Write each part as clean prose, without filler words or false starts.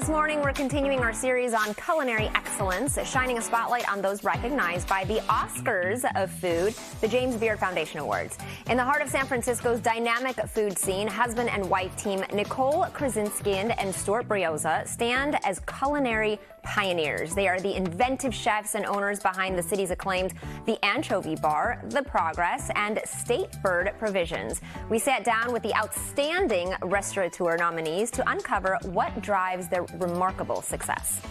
This morning, we're continuing our series on culinary excellence, shining a spotlight on those recognized by the Oscars of food, the James Beard Foundation Awards. In the heart of San Francisco's dynamic food scene, husband and wife team Nicole Krasinski and Stuart Brioza stand as culinary pioneers. They are the inventive chefs and owners behind the city's acclaimed the Anchovy Bar, The Progress, and State Bird Provisions. We sat down with the Outstanding Restaurateur nominees to uncover what drives their remarkable success.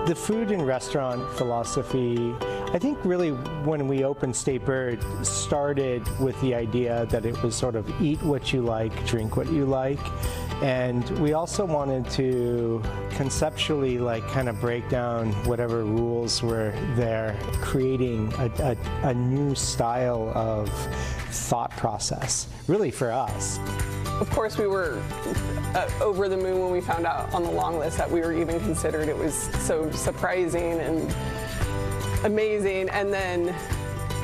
The food and restaurant philosophy, I think really when we opened State Bird, started with the idea that it was sort of eat what you like, drink what you like. And we also wanted to conceptually kind of break down whatever rules were there, creating a new style of thought process, really for us. Of course, we were over the moon when we found out on the long list that we were even considered. It was so surprising and amazing.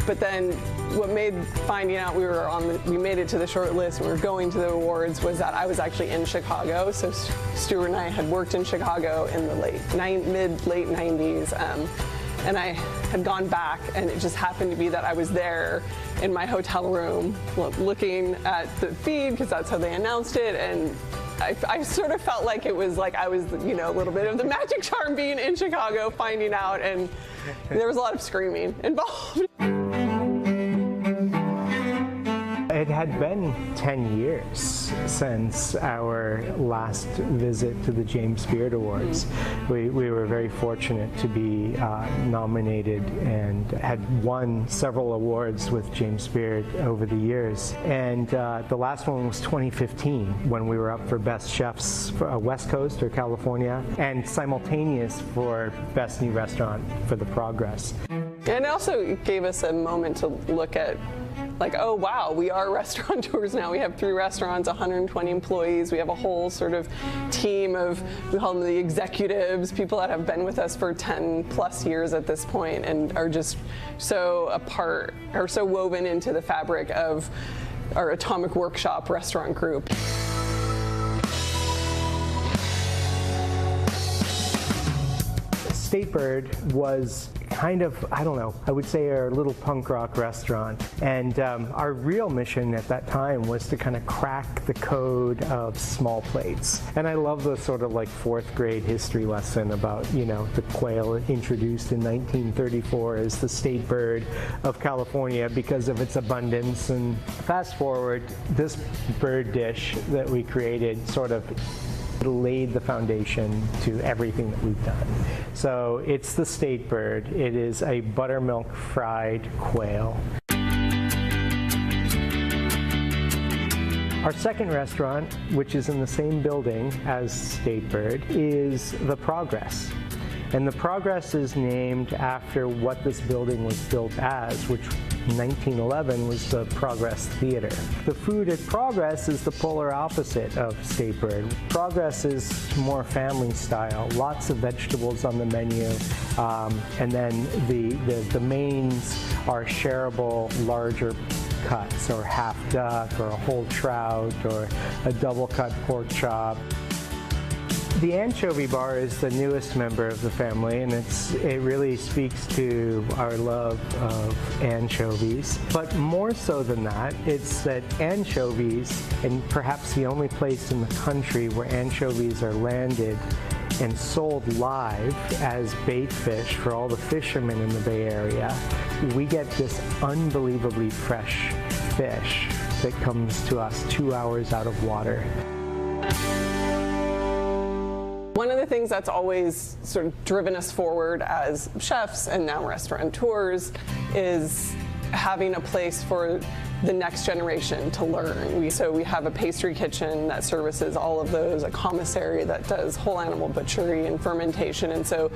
But then what made finding out we made it to the short list and we were going to the awards was that I was actually in Chicago. So Stuart and I had worked in Chicago in the late 90s. And I had gone back, and it just happened to be that I was there in my hotel room looking at the feed, because that's how they announced it, and I sort of felt like it was like I was, a little bit of the magic charm being in Chicago, finding out, and there was a lot of screaming involved. It had been 10 years since our last visit to the James Beard Awards. We were very fortunate to be nominated and had won several awards with James Beard over the years. And the last one was 2015, when we were up for Best Chefs for West Coast or California, and simultaneous for Best New Restaurant for The Progress. And it also gave us a moment to look at, oh wow, we are restaurateurs now. We have 3 restaurants, 120 employees. We have a whole sort of team of, we call them the executives, people that have been with us for 10 plus years at this point and are just so apart, or so woven into the fabric of our Atomic Workshop restaurant group. State Bird was kind of, I don't know, I would say our little punk rock restaurant. And our real mission at that time was to kind of crack the code of small plates. And I love the sort of 4th grade history lesson about, the quail introduced in 1934 as the state bird of California because of its abundance. And fast forward, this bird dish that we created sort of laid the foundation to everything that we've done. So it's the State Bird. It is a buttermilk fried quail. Our second restaurant, which is in the same building as State Bird, is The Progress. And The Progress is named after what this building was built as, which in 1911 was the Progress Theater. The food at Progress is the polar opposite of State Bird. Progress is more family style, lots of vegetables on the menu, and then the mains are shareable, larger cuts, or half duck, or a whole trout, or a double cut pork chop. The Anchovy Bar is the newest member of the family, and it really speaks to our love of anchovies. But more so than that, it's that anchovies, and perhaps the only place in the country where anchovies are landed and sold live as bait fish for all the fishermen in the Bay Area, we get this unbelievably fresh fish that comes to us 2 hours out of water. One of the things that's always sort of driven us forward as chefs and now restaurateurs is having a place for the next generation to learn. So we have a pastry kitchen that services all of those, a commissary that does whole animal butchery and fermentation, and so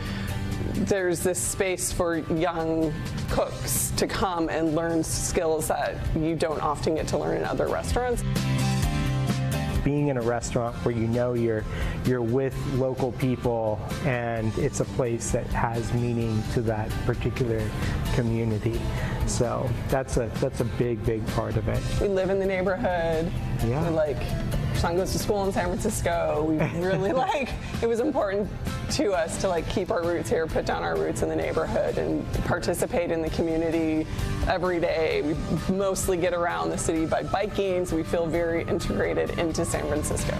there's this space for young cooks to come and learn skills that you don't often get to learn in other restaurants. being in a restaurant where you know you're with local people and it's a place that has meaning to that particular community. So that's a big part of it. We live in the neighborhood. Yeah. Our son goes to school in San Francisco. We really it was important to us to keep our roots here, put down our roots in the neighborhood and participate in the community every day. We mostly get around the city by biking, so we feel very integrated into San Francisco.